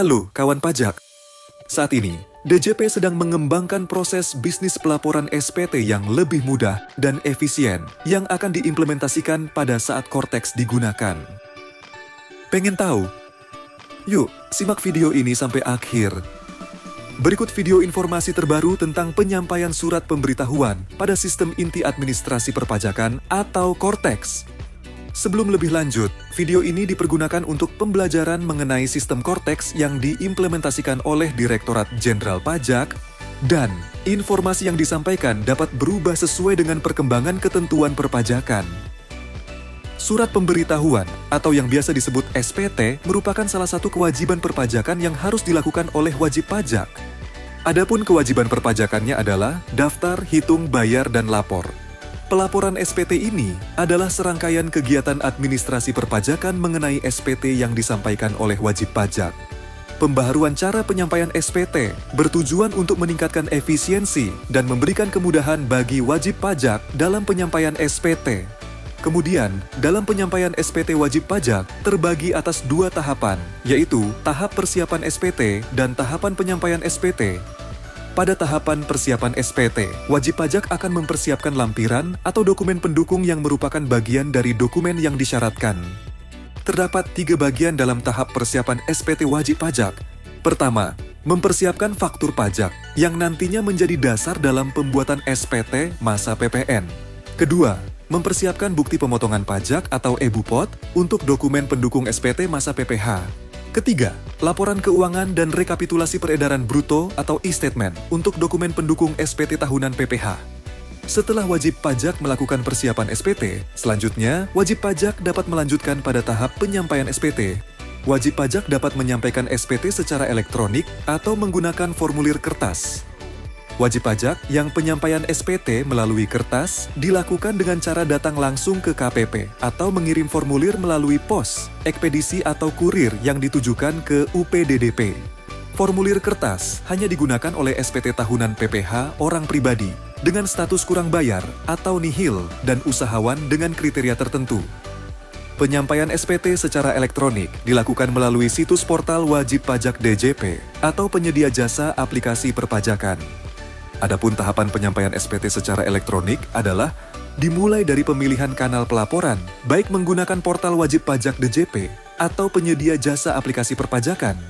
Halo kawan pajak. Saat ini, DJP sedang mengembangkan proses bisnis pelaporan SPT yang lebih mudah dan efisien yang akan diimplementasikan pada saat Cortex digunakan. Pengen tahu? Yuk, simak video ini sampai akhir. Berikut video informasi terbaru tentang penyampaian surat pemberitahuan pada sistem inti administrasi perpajakan atau Cortex. Sebelum lebih lanjut, video ini dipergunakan untuk pembelajaran mengenai sistem Cortex yang diimplementasikan oleh Direktorat Jenderal Pajak, dan informasi yang disampaikan dapat berubah sesuai dengan perkembangan ketentuan perpajakan. Surat pemberitahuan atau yang biasa disebut SPT merupakan salah satu kewajiban perpajakan yang harus dilakukan oleh wajib pajak. Adapun kewajiban perpajakannya adalah daftar, hitung, bayar, dan lapor. Pelaporan SPT ini adalah serangkaian kegiatan administrasi perpajakan mengenai SPT yang disampaikan oleh wajib pajak. Pembaharuan cara penyampaian SPT bertujuan untuk meningkatkan efisiensi dan memberikan kemudahan bagi wajib pajak dalam penyampaian SPT. Kemudian, dalam penyampaian SPT wajib pajak terbagi atas dua tahapan, yaitu tahap persiapan SPT dan tahapan penyampaian SPT. Pada tahapan persiapan SPT, wajib pajak akan mempersiapkan lampiran atau dokumen pendukung yang merupakan bagian dari dokumen yang disyaratkan. Terdapat 3 bagian dalam tahap persiapan SPT wajib pajak. Pertama, mempersiapkan faktur pajak yang nantinya menjadi dasar dalam pembuatan SPT masa PPN. Kedua, mempersiapkan bukti pemotongan pajak atau e-Bupot untuk dokumen pendukung SPT masa PPH. Ketiga, laporan keuangan dan rekapitulasi peredaran bruto atau e-statement untuk dokumen pendukung SPT tahunan PPH. Setelah wajib pajak melakukan persiapan SPT, selanjutnya wajib pajak dapat melanjutkan pada tahap penyampaian SPT. Wajib pajak dapat menyampaikan SPT secara elektronik atau menggunakan formulir kertas. Wajib pajak yang penyampaian SPT melalui kertas dilakukan dengan cara datang langsung ke KPP atau mengirim formulir melalui pos, ekspedisi atau kurir yang ditujukan ke UPDDP. Formulir kertas hanya digunakan oleh SPT tahunan PPH orang pribadi dengan status kurang bayar atau nihil dan usahawan dengan kriteria tertentu. Penyampaian SPT secara elektronik dilakukan melalui situs portal wajib pajak DJP atau penyedia jasa aplikasi perpajakan. Adapun tahapan penyampaian SPT secara elektronik adalah dimulai dari pemilihan kanal pelaporan, baik menggunakan portal wajib pajak DJP atau penyedia jasa aplikasi perpajakan.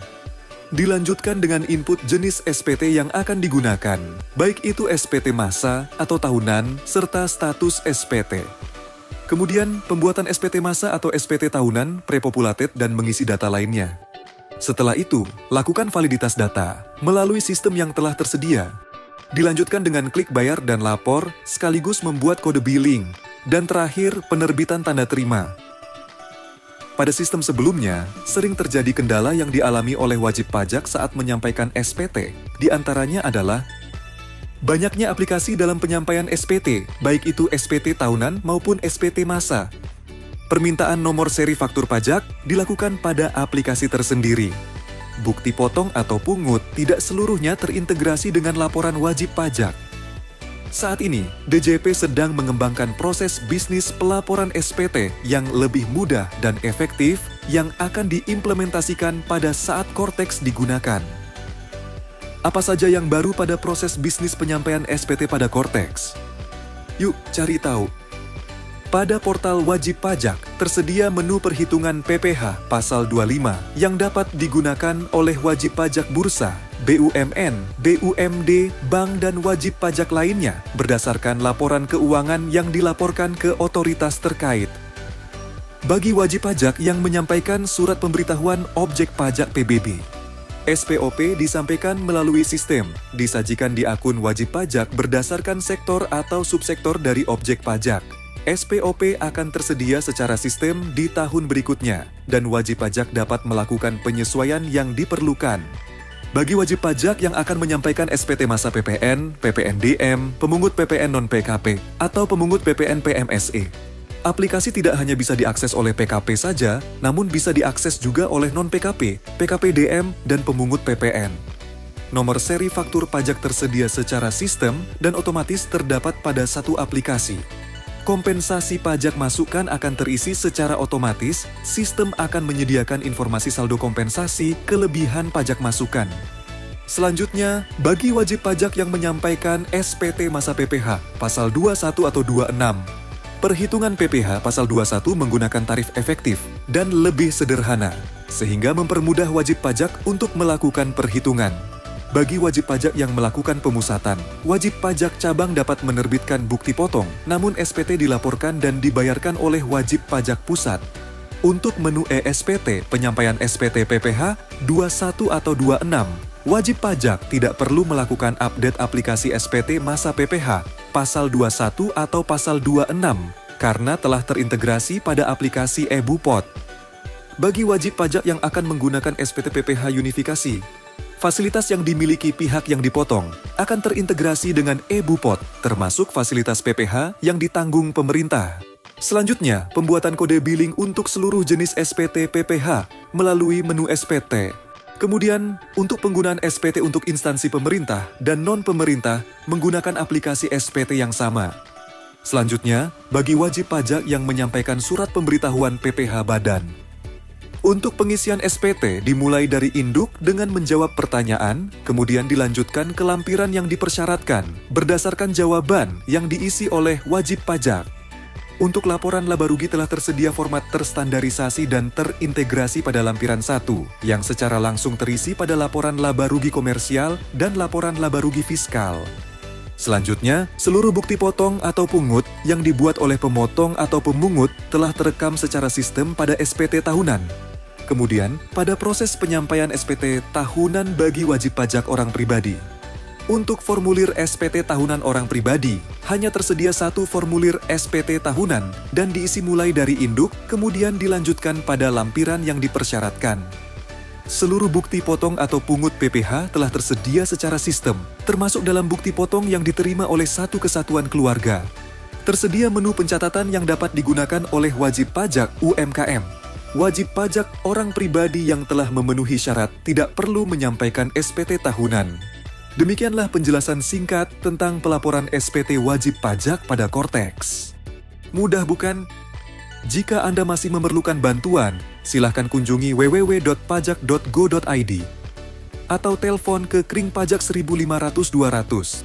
Dilanjutkan dengan input jenis SPT yang akan digunakan, baik itu SPT masa atau tahunan, serta status SPT. Kemudian, pembuatan SPT masa atau SPT tahunan, prepopulated dan mengisi data lainnya. Setelah itu, lakukan validitas data melalui sistem yang telah tersedia. Dilanjutkan dengan klik bayar dan lapor, sekaligus membuat kode billing, dan terakhir penerbitan tanda terima. Pada sistem sebelumnya, sering terjadi kendala yang dialami oleh wajib pajak saat menyampaikan SPT. Di antaranya adalah banyaknya aplikasi dalam penyampaian SPT, baik itu SPT tahunan maupun SPT masa. Permintaan nomor seri faktur pajak dilakukan pada aplikasi tersendiri. Bukti potong atau pungut tidak seluruhnya terintegrasi dengan laporan wajib pajak. Saat ini, DJP sedang mengembangkan proses bisnis pelaporan SPT yang lebih mudah dan efektif yang akan diimplementasikan pada saat Cortex digunakan. Apa saja yang baru pada proses bisnis penyampaian SPT pada Cortex? Yuk cari tahu. Pada portal wajib pajak, tersedia menu perhitungan PPH pasal 25 yang dapat digunakan oleh wajib pajak bursa, BUMN, BUMD, bank dan wajib pajak lainnya berdasarkan laporan keuangan yang dilaporkan ke otoritas terkait. Bagi wajib pajak yang menyampaikan surat pemberitahuan objek pajak PBB, SPOP disampaikan melalui sistem, disajikan di akun wajib pajak berdasarkan sektor atau subsektor dari objek pajak. SPOP akan tersedia secara sistem di tahun berikutnya, dan wajib pajak dapat melakukan penyesuaian yang diperlukan. Bagi wajib pajak yang akan menyampaikan SPT masa PPN, PPNDM, pemungut PPN non-PKP, atau pemungut PPN PMSE, aplikasi tidak hanya bisa diakses oleh PKP saja, namun bisa diakses juga oleh non-PKP, PKPDM, dan pemungut PPN. Nomor seri faktur pajak tersedia secara sistem dan otomatis terdapat pada satu aplikasi. Kompensasi pajak masukan akan terisi secara otomatis, sistem akan menyediakan informasi saldo kompensasi kelebihan pajak masukan. Selanjutnya, bagi wajib pajak yang menyampaikan SPT masa PPh, pasal 21 atau 26. Perhitungan PPh pasal 21 menggunakan tarif efektif dan lebih sederhana, sehingga mempermudah wajib pajak untuk melakukan perhitungan. Bagi wajib pajak yang melakukan pemusatan, wajib pajak cabang dapat menerbitkan bukti potong, namun SPT dilaporkan dan dibayarkan oleh wajib pajak pusat. Untuk menu e-SPT, penyampaian SPT PPh 21 atau 26, wajib pajak tidak perlu melakukan update aplikasi SPT masa PPh, pasal 21 atau pasal 26, karena telah terintegrasi pada aplikasi e-Bupot. Bagi wajib pajak yang akan menggunakan SPT PPh unifikasi, fasilitas yang dimiliki pihak yang dipotong akan terintegrasi dengan e-Bupot, termasuk fasilitas PPh yang ditanggung pemerintah. Selanjutnya, pembuatan kode billing untuk seluruh jenis SPT PPh melalui menu SPT. Kemudian, untuk penggunaan SPT untuk instansi pemerintah dan non-pemerintah menggunakan aplikasi SPT yang sama. Selanjutnya, bagi wajib pajak yang menyampaikan surat pemberitahuan PPh badan. Untuk pengisian SPT dimulai dari induk dengan menjawab pertanyaan, kemudian dilanjutkan ke lampiran yang dipersyaratkan berdasarkan jawaban yang diisi oleh wajib pajak. Untuk laporan laba rugi telah tersedia format terstandarisasi dan terintegrasi pada lampiran 1, yang secara langsung terisi pada laporan laba rugi komersial dan laporan laba rugi fiskal. Selanjutnya, seluruh bukti potong atau pungut yang dibuat oleh pemotong atau pemungut telah terekam secara sistem pada SPT tahunan. Kemudian, pada proses penyampaian SPT tahunan bagi wajib pajak orang pribadi. Untuk formulir SPT tahunan orang pribadi, hanya tersedia satu formulir SPT tahunan dan diisi mulai dari induk, kemudian dilanjutkan pada lampiran yang dipersyaratkan. Seluruh bukti potong atau pungut PPh telah tersedia secara sistem, termasuk dalam bukti potong yang diterima oleh satu kesatuan keluarga. Tersedia menu pencatatan yang dapat digunakan oleh wajib pajak UMKM. Wajib pajak orang pribadi yang telah memenuhi syarat tidak perlu menyampaikan SPT tahunan. Demikianlah penjelasan singkat tentang pelaporan SPT wajib pajak pada Kortex. Mudah bukan? Jika Anda masih memerlukan bantuan, silakan kunjungi www.pajak.go.id atau telepon ke Kring Pajak 1500200.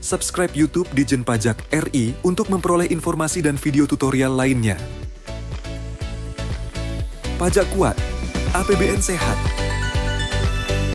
Subscribe YouTube Ditjen Pajak RI untuk memperoleh informasi dan video tutorial lainnya. Pajak kuat, APBN sehat.